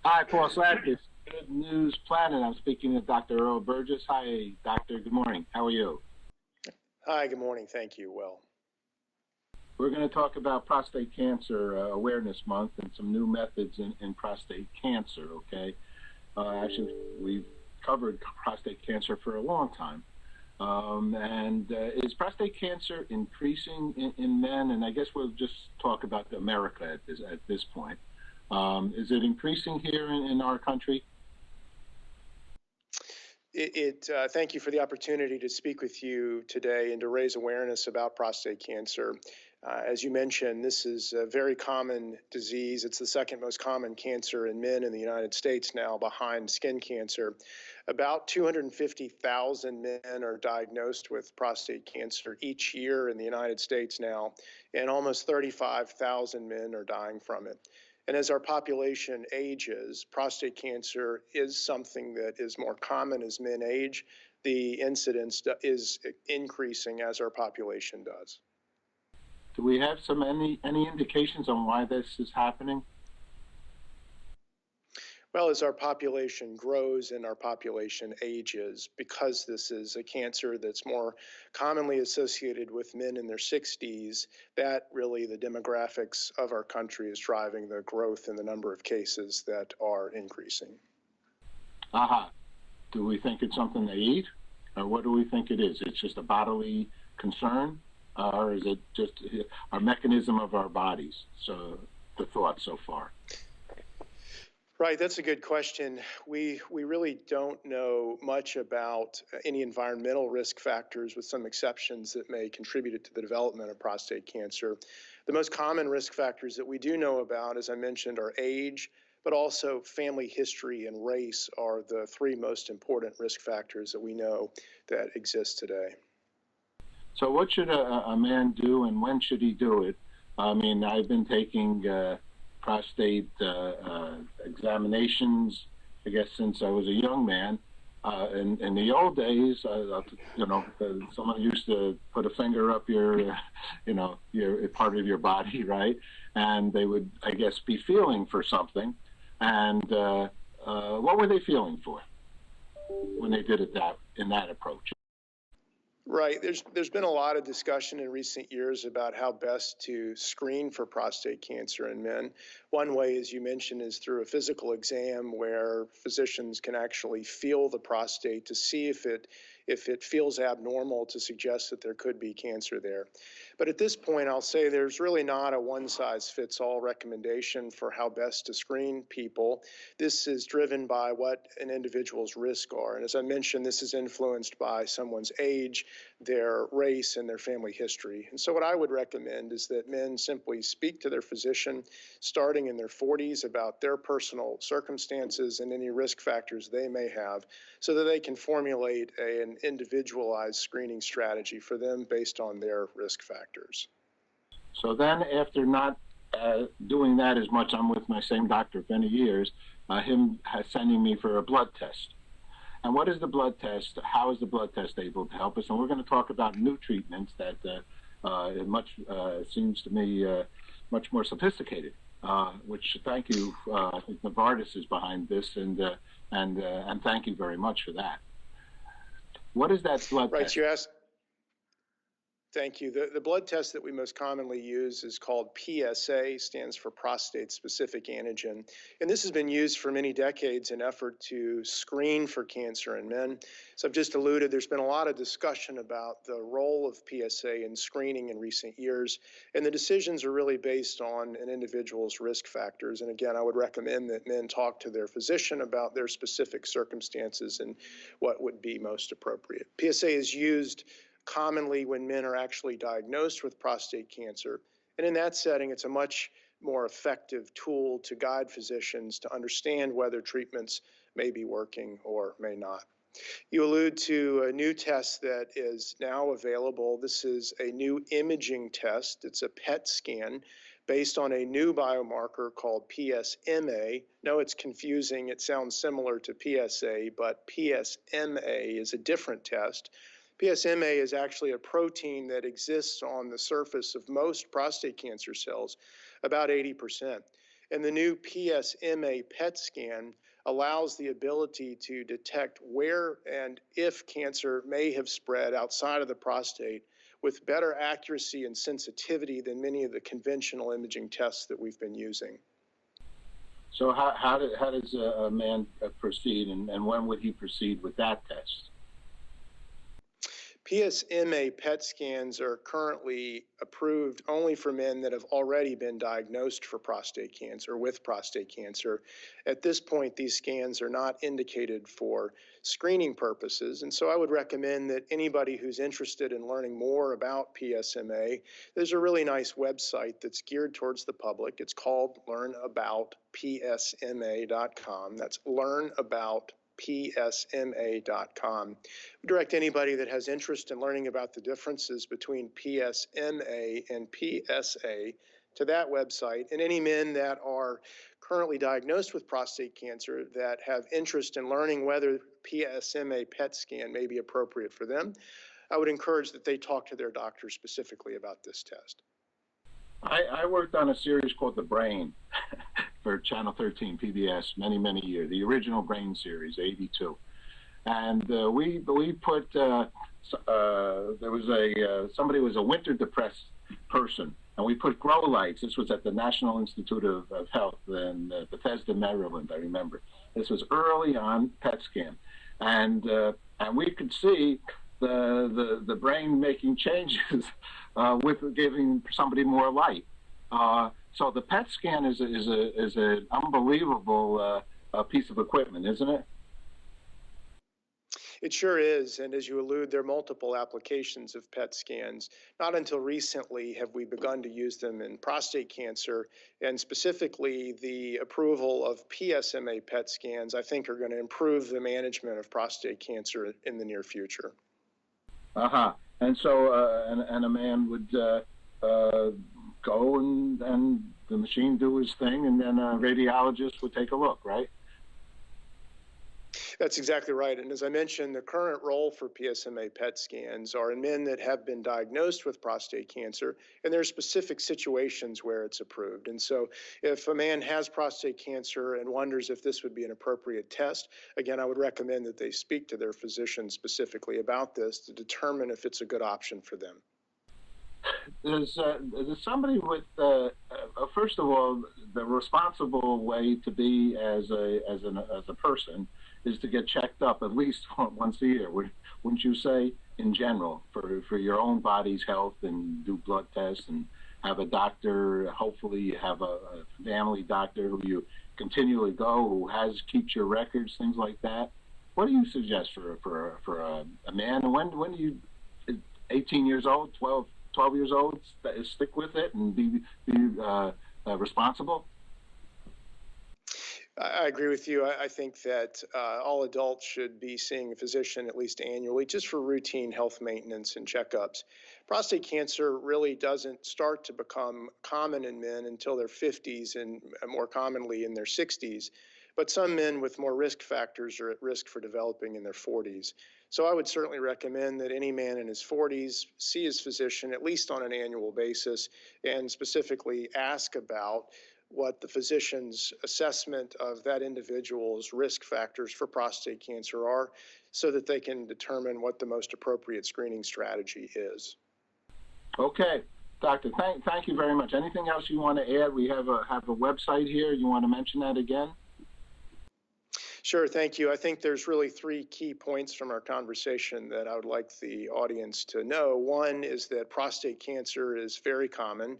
Hi, Paul Slack. It's Good News Planet. I'm speaking to Dr. Earle Burgess. Hi, Doctor. Good morning. How are you? Hi, good morning. Thank you. Well, We're going to talk about Prostate Cancer Awareness Month and some new methods in prostate cancer, okay? Actually, we've covered prostate cancer for a long time. Is prostate cancer increasing in men? And I guess we'll just talk about America at this point. Is it increasing here in our country? Thank you for the opportunity to speak with you today and to raise awareness about prostate cancer. As you mentioned, this is a very common disease. It's the second most common cancer in men in the United States now, behind skin cancer. About 250,000 men are diagnosed with prostate cancer each year in the United States now, and almost 35,000 men are dying from it. And as our population ages, prostate cancer is something that is more common as men age. The incidence is increasing as our population does. Do we have any indications on why this is happening? Well, as our population grows and our population ages, because this is a cancer that's more commonly associated with men in their 60s, that really the demographics of our country is driving the growth in the number of cases that are increasing. Aha. Do we think it's something they eat? Or what do we think it is? It's just a bodily concern? Or is it just a mechanism of our bodies? So the thought so far. Right, that's a good question. We really don't know much about any environmental risk factors, with some exceptions, that may contribute to the development of prostate cancer. The most common risk factors that we do know about, as I mentioned, are age, but also family history and race are the three most important risk factors that we know that exist today. So what should a man do, and when should he do it? I mean, I've been taking prostate examinations, I guess, since I was a young man. In the old days, someone used to put a finger up your part of your body, right? And they would, I guess, be feeling for something. And what were they feeling for when they did it in that approach? Right. There's been a lot of discussion in recent years about how best to screen for prostate cancer in men. One way, as you mentioned, is through a physical exam where physicians can actually feel the prostate to see if it feels abnormal, to suggest that there could be cancer there. But at this point, I'll say there's really not a one-size-fits-all recommendation for how best to screen people. This is driven by what an individual's risks are. And as I mentioned, this is influenced by someone's age, their race, and their family history. And so what I would recommend is that men simply speak to their physician starting in their 40s about their personal circumstances and any risk factors they may have, so that they can formulate an individualized screening strategy for them based on their risk factors. So then, after not doing that as much, I'm with my same doctor for many years, him sending me for a blood test. And what is the blood test? How is the blood test able to help us? And we're going to talk about new treatments that seems to me much more sophisticated. Which, thank you. I think Novartis is behind this, and thank you very much for that. What is that blood test? Right, you asked. Thank you. The blood test that we most commonly use is called PSA, stands for prostate-specific antigen. And this has been used for many decades in effort to screen for cancer in men. So I've just alluded, there's been a lot of discussion about the role of PSA in screening in recent years. And the decisions are really based on an individual's risk factors. And again, I would recommend that men talk to their physician about their specific circumstances and what would be most appropriate. PSA is used commonly when men are actually diagnosed with prostate cancer. And in that setting, it's a much more effective tool to guide physicians to understand whether treatments may be working or may not. You allude to a new test that is now available. This is a new imaging test. It's a PET scan based on a new biomarker called PSMA. No, it's confusing. It sounds similar to PSA, but PSMA is a different test. PSMA is actually a protein that exists on the surface of most prostate cancer cells, about 80%. And the new PSMA PET scan allows the ability to detect where and if cancer may have spread outside of the prostate with better accuracy and sensitivity than many of the conventional imaging tests that we've been using. So how does a man proceed, and when would he proceed with that test? PSMA PET scans are currently approved only for men that have already been diagnosed for prostate cancer, with prostate cancer. At this point, these scans are not indicated for screening purposes, and so I would recommend that anybody who's interested in learning more about PSMA, there's a really nice website that's geared towards the public. It's called learnaboutpsma.com. That's learnaboutpsma.com. Direct anybody that has interest in learning about the differences between PSMA and PSA to that website, and any men that are currently diagnosed with prostate cancer that have interest in learning whether PSMA PET scan may be appropriate for them, I would encourage that they talk to their doctor specifically about this test. I worked on a series called The Brain for Channel 13 PBS many years, the original Brain series, 82. And we put, there was somebody was a winter depressed person, and we put grow lights. This was at the National Institute of Health in Bethesda, Maryland, I remember. This was early on PET scan. And we could see the brain making changes with giving somebody more light. So the PET scan is an unbelievable piece of equipment, isn't it? It sure is, and as you allude, there are multiple applications of PET scans. Not until recently have we begun to use them in prostate cancer, and specifically the approval of PSMA PET scans, I think, are going to improve the management of prostate cancer in the near future. And so, and a man would go and the machine do his thing, and then a radiologist would take a look, right? That's exactly right. And as I mentioned, the current role for PSMA PET scans are in men that have been diagnosed with prostate cancer, and there are specific situations where it's approved. And so if a man has prostate cancer and wonders if this would be an appropriate test, again, I would recommend that they speak to their physician specifically about this to determine if it's a good option for them. There's somebody with, first of all, the responsible way to be as a person is to get checked up at least once a year. Wouldn't you say, in general, for your own body's health, and do blood tests and have a doctor? Hopefully you have a family doctor who you continually go, who keeps your records, things like that. What do you suggest for a man? And when do you, 18 years old, 12 years old, stick with it and be responsible? I agree with you. I think that all adults should be seeing a physician at least annually, just for routine health maintenance and checkups. Prostate cancer really doesn't start to become common in men until their 50s and more commonly in their 60s. But some men with more risk factors are at risk for developing in their 40s. So I would certainly recommend that any man in his 40s see his physician at least on an annual basis, and specifically ask about what the physician's assessment of that individual's risk factors for prostate cancer are, so that they can determine what the most appropriate screening strategy is. Okay, doctor, thank you very much. Anything else you want to add? We have a website here. You want to mention that again? Sure, thank you. I think there's really three key points from our conversation that I would like the audience to know. One is that prostate cancer is very common.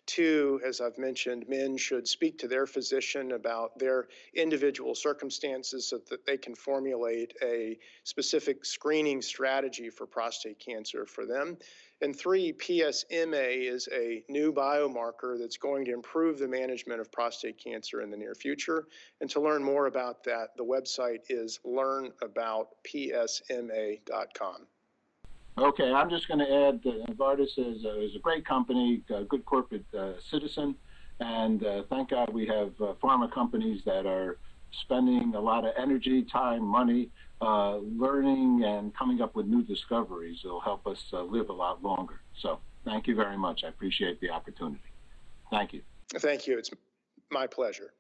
Two, as I've mentioned, men should speak to their physician about their individual circumstances so that they can formulate a specific screening strategy for prostate cancer for them. And three, PSMA is a new biomarker that's going to improve the management of prostate cancer in the near future. And to learn more about that, the website is learnaboutpsma.com. Okay, I'm just going to add that Novartis is a great company, a good corporate citizen, and thank God we have pharma companies that are spending a lot of energy, time, money, learning and coming up with new discoveries that will help us live a lot longer. So thank you very much. I appreciate the opportunity. Thank you. Thank you. My pleasure.